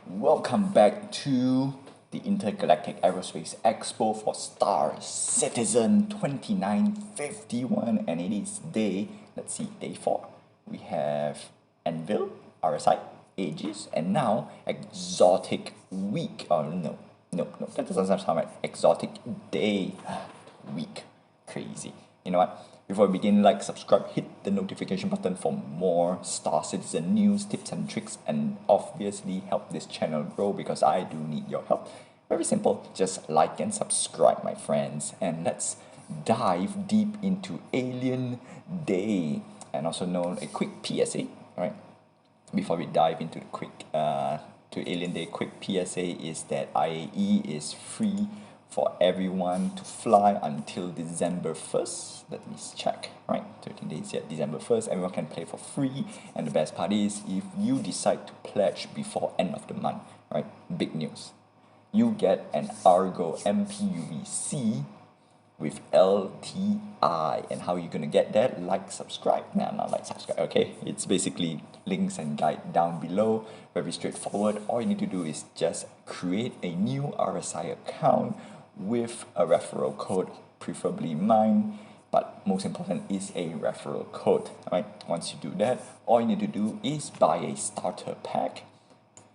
Welcome back to the Intergalactic Aerospace Expo for Star Citizen 2951, and it is day 4. We have Anvil, RSI, Aegis, and now Exotic Week. Oh no, that doesn't sound right. Exotic Day Week. Crazy. You know what? Before we begin, like, subscribe, hit the notification button for more Star Citizen news, tips and tricks, and obviously help this channel grow because I do need your help. Very simple, just like and subscribe, my friends. And let's dive deep into Alien Day, and also known a quick PSA, right? Before we dive into the quick to Alien Day, quick PSA is that IAE is free for everyone to fly until December 1st. Let me check, right? 13 days yet, December 1st. Everyone can play for free. And the best part is, if you decide to pledge before end of the month, right? Big news. You get an Argo MPUVC with LTI. And how are you going to get that? Like, subscribe. No, not like, subscribe, okay? It's basically links and guide down below. Very straightforward. All you need to do is just create a new RSI account with a referral code, preferably mine, but most important is a referral code. Right? Once you do that, all you need to do is buy a starter pack.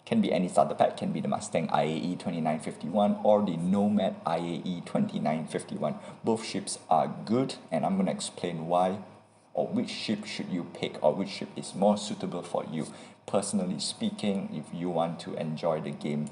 Can be any starter pack, can be the Mustang IAE 2951 or the Nomad IAE 2951. Both ships are good, and I'm going to explain why, or which ship should you pick, or which ship is more suitable for you. Personally speaking, if you want to enjoy the game,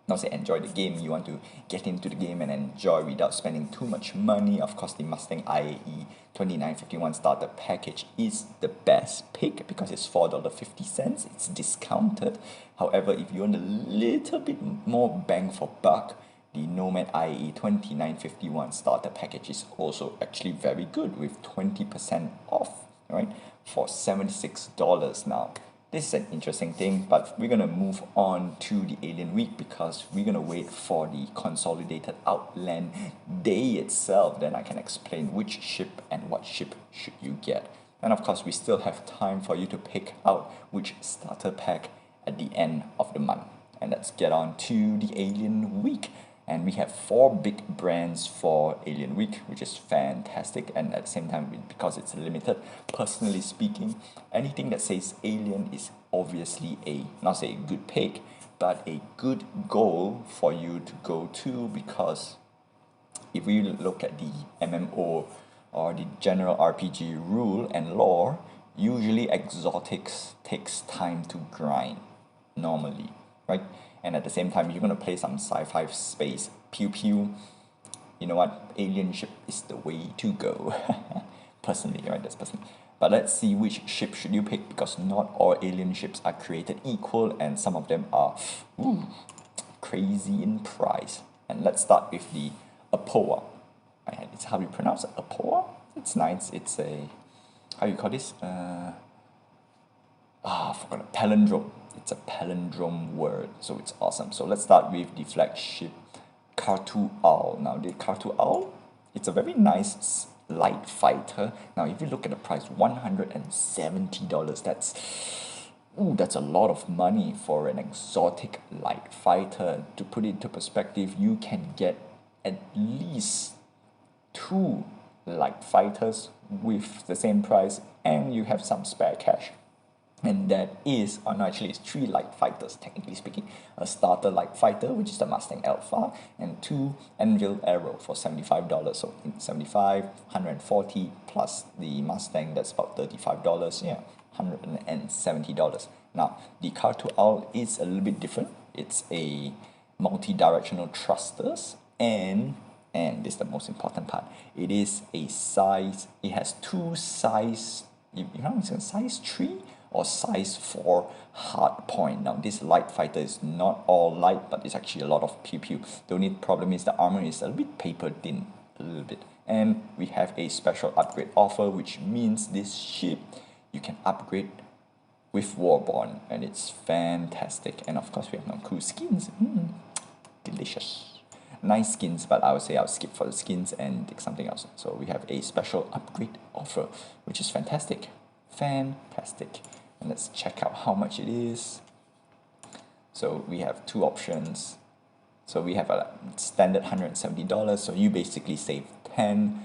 not say enjoy the game, you want to get into the game and enjoy without spending too much money, of course the Mustang IAE 2951 starter package is the best pick because it's $4.50, it's discounted. However, if you want a little bit more bang for buck, the Nomad IAE 2951 starter package is also actually very good with 20% off, right, for $76 now. This is an interesting thing, but we're going to move on to the Alien Week because we're going to wait for the consolidated Outland Day itself. Then I can explain which ship and what ship should you get. And of course, we still have time for you to pick out which starter pack at the end of the month. And let's get on to the Alien Week. And we have 4 big brands for Alien Week, which is fantastic. And at the same time, because it's limited, personally speaking, anything that says Alien is obviously not say a good pick, but a good goal for you to go to, because if we look at the MMO or the general RPG rule and lore, usually exotics takes time to grind, normally, right? And at the same time, you're going to play some sci-fi space, pew pew. You know what? Alien ship is the way to go. Personally, right? That's personally. But let's see which ship should you pick, because not all alien ships are created equal, and some of them are crazy in price. And let's start with the Apoa. Right? It's how you pronounce it, Apoa. It's nice. It's a, how you call this? I forgot, a palindrome. It's a palindrome word, so it's awesome. So let's start with the flagship Khartu-AI. Now the Khartu-AI, it's a very nice light fighter. Now if you look at the price, $170, that's a lot of money for an exotic light fighter. To put it into perspective, you can get at least 2 light fighters with the same price, and you have some spare cash. And that is, or no, actually it's 3 light fighters, technically speaking. A starter light fighter, which is the Mustang Alpha, and 2 Anvil Arrow for $75. So in 75, 140 plus the Mustang, that's about $35. Yeah, $170. Now, the Khartu-AI is a little bit different. It's a multi-directional thrusters, and this is the most important part. It is a size, it has 2 size, you know, it's a size 3 or size 4 hard point. Now this light fighter is not all light, but it's actually a lot of pew-pew. The only problem is the armor is a little bit paper thin, a little bit. And we have a special upgrade offer, which means this ship you can upgrade with Warborn, and it's fantastic. And of course we have no cool skins. Delicious. Nice skins, but I would say I'll skip for the skins and take something else. So we have a special upgrade offer, which is fantastic. And let's check out how much it is. So we have two options. So we have a standard $170, so you basically save $10.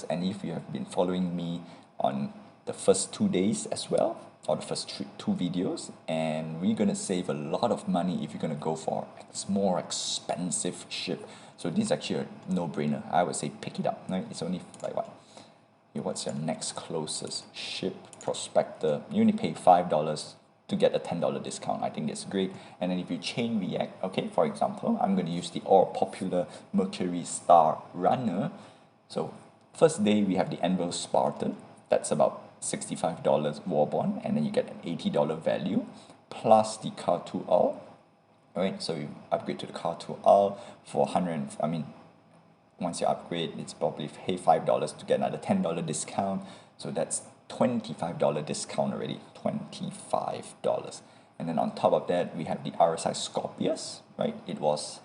And if you have been following me on the first 2 days as well, or the first two videos, and we're gonna save a lot of money if you're gonna go for more expensive ship. So this is actually a no-brainer. I would say pick it up, right? It's only like what? What's your next closest ship? Prospector. You only pay $5 to get a $10 discount. I think that's great. And then if you chain react, okay, for example, I'm going to use the all popular Mercury Star Runner. So first day we have the Anvil Spartan. That's about $65 war bond, and then you get an $80 value plus the Khartu-AI. Alright, so you upgrade to the Khartu-AI for 100. I mean, once you upgrade, it's probably pay $5 to get another $10 discount. So that's $25 discount already, $25. And then on top of that, we have the RSI Scorpius, right? It was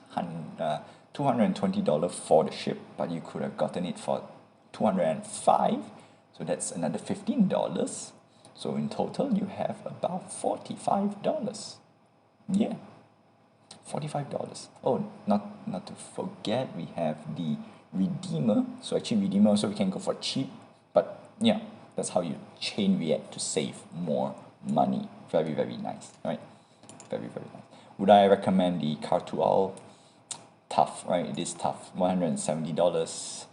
$220 for the ship, but you could have gotten it for $205. So that's another $15. So in total, you have about $45. Yeah. $45. Oh, not to forget, we have the Redeemer. So actually Redeemer also we can go for cheap, but yeah, that's how you chain react to save more money. Very, very nice, right? Very, very nice. Would I recommend the Khartu-AI? Tough, right? It is tough. $170.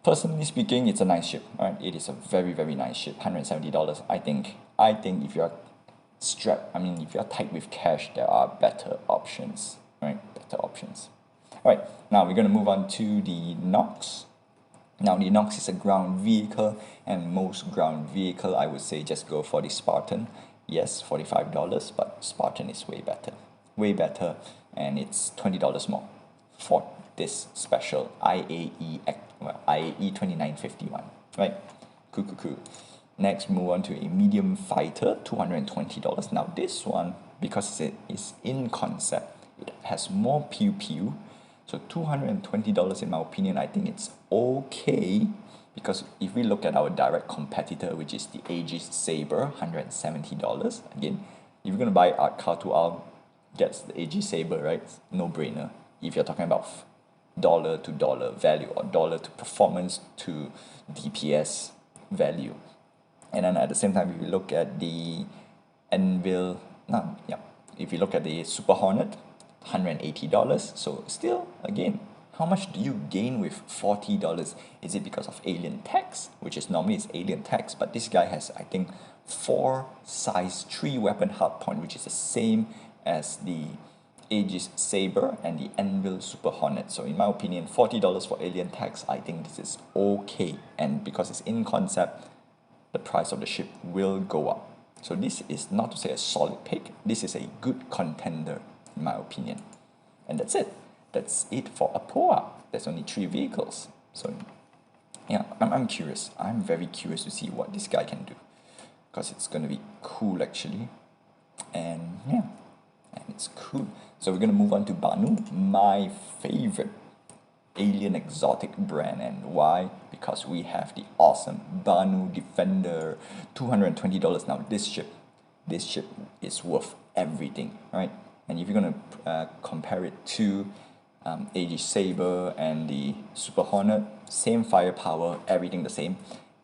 Personally speaking, it's a nice ship, right? It is a very, very nice ship. $170. I think if you're strapped, I mean, if you're tight with cash, there are better options, right? Better options. All right, now we're going to move on to the Nox. Now, the Nox is a ground vehicle, and most ground vehicle, I would say, just go for the Spartan. Yes, $45, but Spartan is way better, and it's $20 more for this special IAE, well, IAE 2951, right? Cool. Next, move on to a medium fighter, $220. Now, this one, because it is in concept, it has more pew pew. So $220, in my opinion, I think it's okay, because if we look at our direct competitor, which is the Aegis Saber, $170. Again, if you're going to buy a Khartu-AI, gets the Aegis Saber, right? No brainer. If you're talking about dollar to dollar value, or dollar to performance to DPS value. And then at the same time, if you look at the if you look at the Super Hornet, $180. So still, again, how much do you gain with $40? Is it because of alien tax, which is normally it's alien tax, but this guy has, I think, 4 size 3 weapon hardpoint, which is the same as the Aegis Saber and the Anvil Super Hornet. So in my opinion, $40 for alien tax, I think this is okay. And because it's in concept, the price of the ship will go up. So this is not to say a solid pick. This is a good contender, in my opinion. And that's it. That's it for APOA. There's only 3 vehicles. So yeah, I'm curious. I'm very curious to see what this guy can do, because it's going to be cool actually. And yeah, and it's cool. So we're going to move on to Banu, my favorite alien exotic brand. And why? Because we have the awesome Banu Defender, $220. Now this ship is worth everything, right? And if you're going to compare it to Aegis Saber and the Super Hornet, same firepower, everything the same.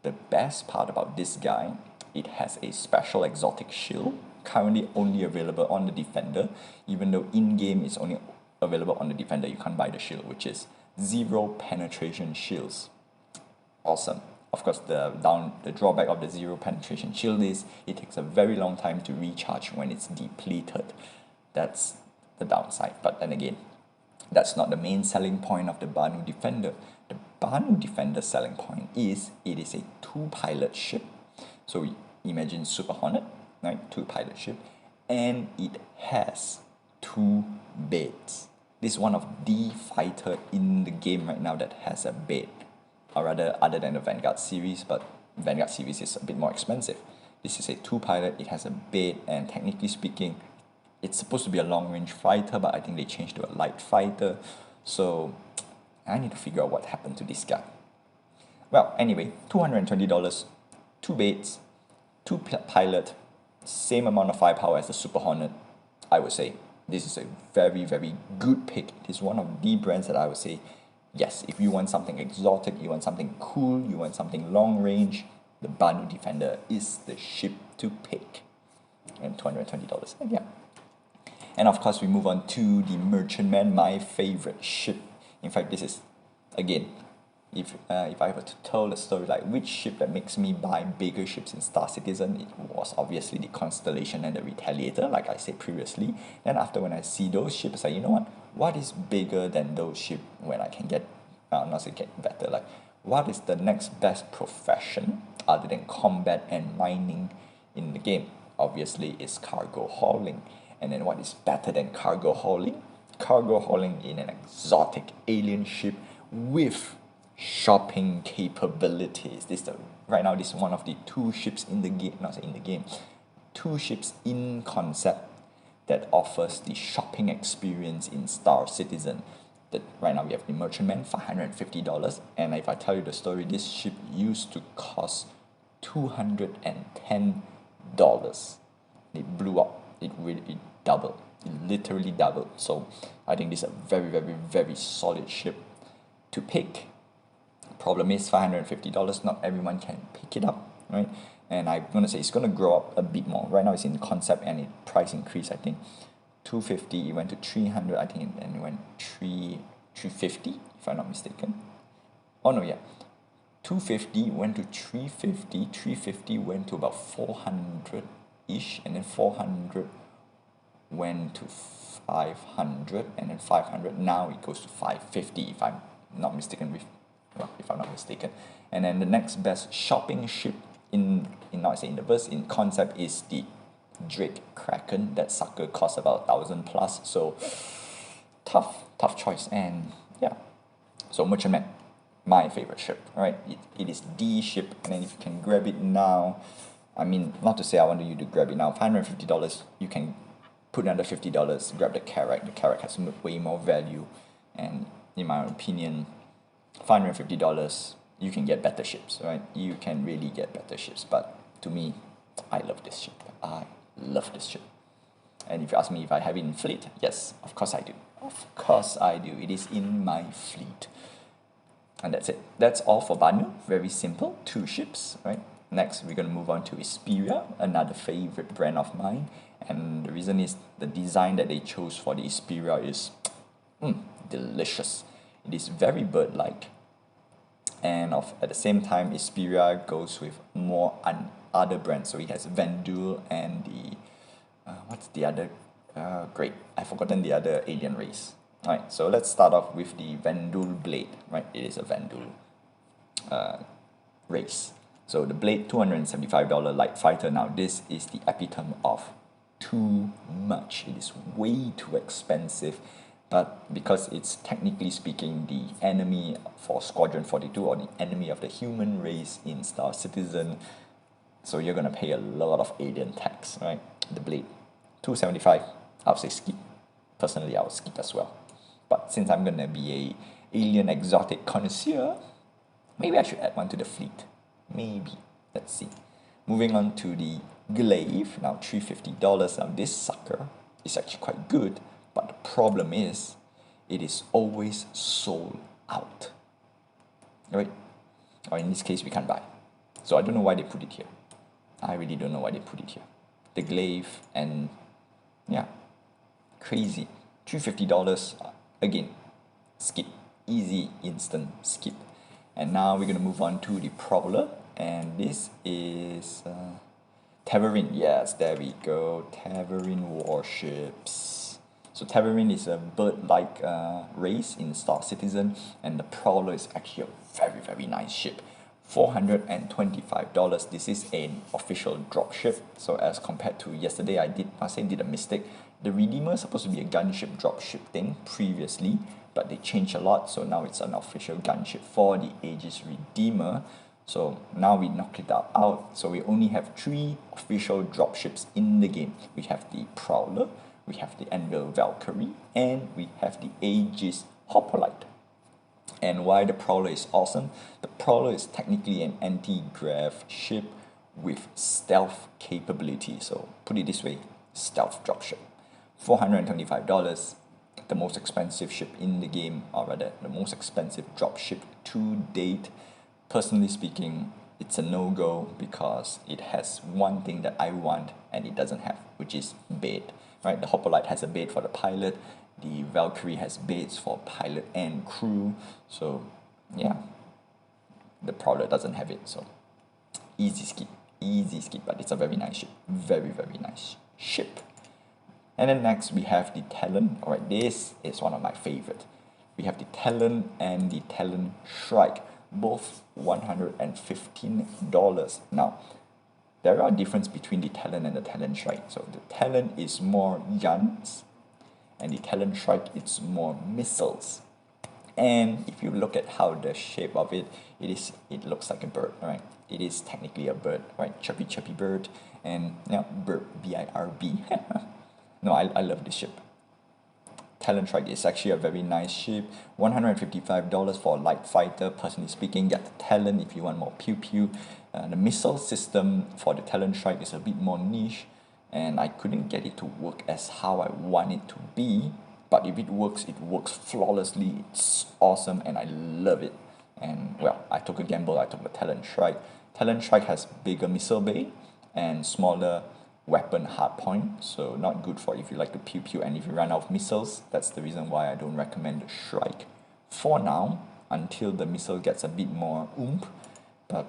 The best part about this guy, it has a special exotic shield, currently only available on the Defender, even though in-game it's only available on the Defender, you can't buy the shield, which is 0 penetration shields. Awesome. Of course, the drawback of the 0 penetration shield is it takes a very long time to recharge when it's depleted. That's the downside. But then again, that's not the main selling point of the Banu Defender. The Banu Defender selling point is it is a 2-pilot ship. So imagine Super Hornet, right? 2-pilot ship, and it has 2 beds. This is one of the fighter in the game right now that has a bed, or rather, other than the Vanguard series, but Vanguard series is a bit more expensive. This is a 2-pilot, it has a bed, and technically speaking, it's supposed to be a long-range fighter, but I think they changed to a light fighter. So I need to figure out what happened to this guy. Well, anyway, $220, 2 beds, 2 pilot, same amount of firepower as the Super Hornet. I would say this is a very, very good pick. It is one of the brands that I would say, yes, if you want something exotic, you want something cool, you want something long range, the Banu Defender is the ship to pick. And $220. And yeah. And of course, we move on to the Merchantman, my favorite ship. In fact, this is, again, if I were to tell a story like which ship that makes me buy bigger ships in Star Citizen, it was obviously the Constellation and the Retaliator, like I said previously. Then after, when I see those ships, like, you know what is bigger than those ships when I can get, not say get better, like what is the next best profession other than combat and mining in the game? Obviously, it's cargo hauling. And then what is better than cargo hauling? Cargo hauling in an exotic alien ship with shopping capabilities. Right now, this is one of the two ships in the game, not in the game, two ships in concept that offers the shopping experience in Star Citizen. That right now we have the Merchantman, $550, and if I tell you the story, this ship used to cost $210. It blew up. It doubled. It literally doubled. So I think this is a very, very, very solid ship to pick. Problem is $550, not everyone can pick it up, right? And I'm gonna say it's gonna grow up a bit more. Right now it's in concept and it price increase, I think. 250, it went to 300, I think, and it went 350, if I'm not mistaken. Oh no, yeah. 250 went to 350, 350 went to about 400-ish, and then 400 went to 500, and then 500, now it goes to 550, if I'm not mistaken, And then the next best shopping ship in the verse, in concept, is the Drake Kraken. That sucker costs about 1,000 plus, so tough choice. And yeah, so Merchantman, my favorite ship, right? It is the ship, and then if you can grab it now, I mean, not to say I want you to grab it now, $550, you can put under $50, grab the Carrack. The Carrack has way more value, and in my opinion, $550, you can get better ships, right? You can really get better ships, but to me, I love this ship. I love this ship. And if you ask me if I have it in fleet, yes, of course I do. Of course I do. It is in my fleet. And that's it. That's all for Banu. Very simple. 2 ships, right? Next, we're going to move on to Xperia, another favorite brand of mine. And the reason is the design that they chose for the Xperia is delicious. It is very bird-like. And at the same time, Xperia goes with more other brands. So it has Vandul and the, what's the other? Great, I've forgotten the other alien race. Alright, so let's start off with the Vandul Blade, right? It is a Vandul race. So the Blade, $275 light fighter. Now this is the epitome of too much. It is way too expensive. But because it's technically speaking the enemy for Squadron 42, or the enemy of the human race in Star Citizen, so you're gonna pay a lot of alien tax, right? The Blade, $275. I would say skip. Personally, I would skip as well. But since I'm gonna be a alien exotic connoisseur, maybe I should add one to the fleet. Maybe. Let's see. Moving on to the Glaive. Now $350. Now this sucker is actually quite good. But the problem is, it is always sold out, right? Or in this case, we can't buy. So I don't know why they put it here. I really don't know why they put it here. The Glaive, and yeah, crazy. $350, again, skip. Easy, instant skip. And now we're going to move on to the Prowler. And this is Tavarine. Yes, there we go. Tavarine warships. So Tavarine is a bird-like race in Star Citizen, and the Prowler is actually a very, very nice ship. $425. This is an official dropship. So as compared to yesterday, I did a mistake. The Redeemer is supposed to be a gunship dropship thing previously, but they changed a lot. So now it's an official gunship for the Aegis Redeemer. So now we knocked it out. So we only have 3 official dropships in the game. We have the Prowler, we have the Anvil Valkyrie, and we have the Aegis Hoplite. And why the Prowler is awesome? The Prowler is technically an anti-grav ship with stealth capability. So put it this way, stealth dropship. $425, the most expensive ship in the game, or rather the most expensive drop ship to date. Personally speaking, it's a no-go because it has one thing that I want and it doesn't have, which is bed. Right, the Hoplite has a bed for the pilot, the Valkyrie has beds for pilot and crew, so yeah, the Prowler doesn't have it, so easy skip, but it's a very nice ship, very nice ship. And then next we have the Talon. Alright, this is one of my favorite. We have the Talon and the Talon Shrike, both $115. Now, there are difference between the Talon and the Talon Shrike. So the Talon is more guns, and the Talon Shrike is more missiles. And if you look at how the shape of it, it looks like a bird, right? It is technically a bird, right? Chirpy bird, and yeah, bird, B-I-R-B. No, I love this ship. Talon Shrike is actually a very nice ship. $155 for a light fighter. Personally speaking, get the Talon if you want more pew pew. The missile system for the Talon Shrike is a bit more niche, and I couldn't get it to work as how I want it to be. But if it works flawlessly. It's awesome, and I love it. And well, I took a gamble. I took the Talon Shrike. Talon Shrike has bigger missile bay and smaller weapon hardpoint, so not good for if you like to pew pew and if you run out of missiles. That's the reason why I don't recommend the Shrike for now, until the missile gets a bit more oomph. But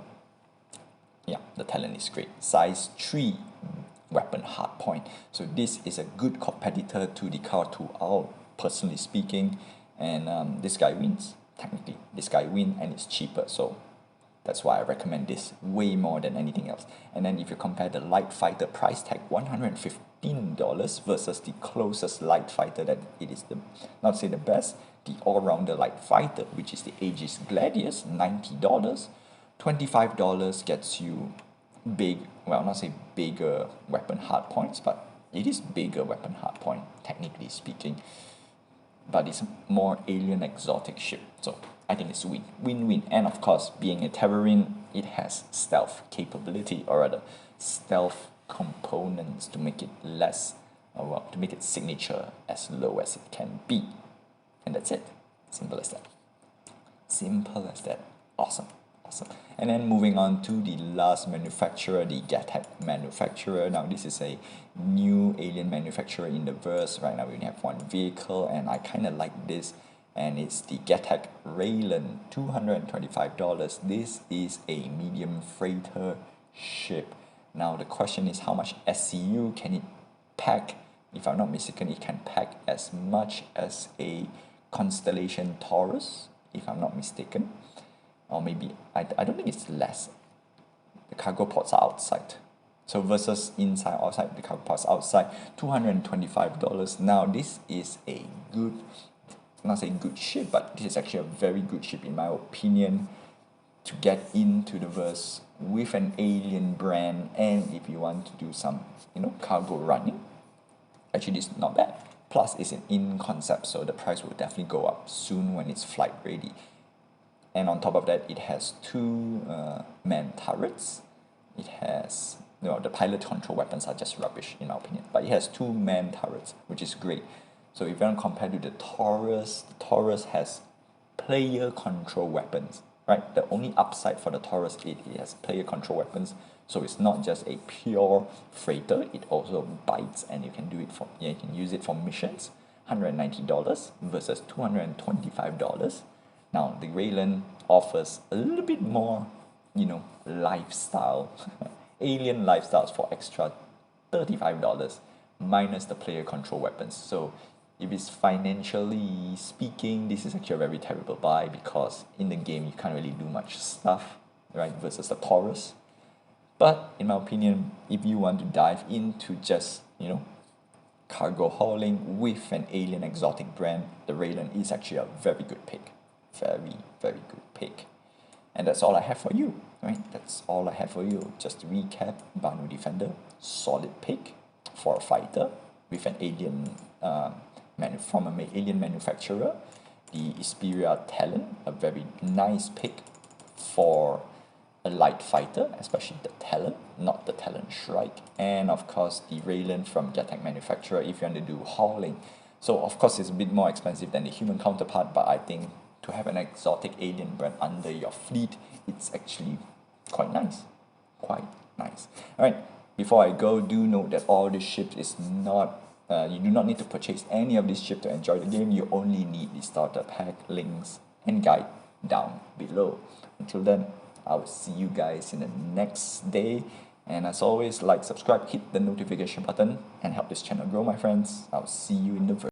yeah, the Talon is great. Size 3 weapon hardpoint, so this is a good competitor to the Khartu-AI, personally speaking. And this guy wins. Technically this guy wins, and it's cheaper, so that's why I recommend this way more than anything else. And then if you compare the light fighter price tag, $115 versus the closest light fighter that it is the, not say the best, the all-rounder light fighter, which is the Aegis Gladius, $90. $25 gets you big, well, not say bigger weapon hardpoints, but it is bigger weapon hardpoint, technically speaking. But it's more alien exotic ship, so I think it's win-win. And of course, being a Terrorin, it has stealth capability, or rather stealth components to make it less, or well, to make its signature as low as it can be. And that's it. Simple as that. Simple as that. Awesome. And then moving on to the last manufacturer, the Gattac manufacturer. Now this is a new alien manufacturer in the verse. Right now we only have one vehicle, and I kind of like this, and it's the Gattac Raylan, $225. This is a medium freighter ship. Now the question is, how much SCU can it pack? If I'm not mistaken, it can pack as much as a Constellation Taurus, if I'm not mistaken. Or maybe, I don't think it's less. The cargo ports are outside. So versus inside, outside, the cargo ports outside, $225. Now this is a good, not saying good ship, but this is actually a very good ship in my opinion to get into the verse with an alien brand. And if you want to do some, cargo running, actually this is not bad. Plus it's an in concept, so the price will definitely go up soon when it's flight ready. And on top of that, it has two man turrets. It has, the pilot control weapons are just rubbish in my opinion, but it has two man turrets, which is great. So if you want to compare to the Taurus has player control weapons, right? The only upside for the Taurus, it has player control weapons, so it's not just a pure freighter. It also bites, and you can do it you can use it for missions. $190 versus $225. Now, the Raylan offers a little bit more, lifestyle, alien lifestyles for extra $35, minus the player control weapons. So, if it's financially speaking, this is actually a very terrible buy, because in the game you can't really do much stuff, right, versus the Taurus. But, in my opinion, if you want to dive into just, cargo hauling with an alien exotic brand, the Raylan is actually a very good pick. Very good pick. And that's all I have for you, right? That's all I have for you. Just to recap, Banu Defender, solid pick for a fighter with an alien from an alien manufacturer. The Xperia Talon, a very nice pick for a light fighter, especially the Talon, not the Talon Shrike, and of course the Raylan from Jetpack manufacturer if you want to do hauling. So of course it's a bit more expensive than the human counterpart, but I think to have an exotic alien brand under your fleet, it's actually quite nice. Quite nice. Alright, before I go, do note that all these ships is not, you do not need to purchase any of these ships to enjoy the game. You only need the starter pack, links, and guide down below. Until then, I will see you guys in the next day. And as always, like, subscribe, hit the notification button, and help this channel grow, my friends. I'll see you in the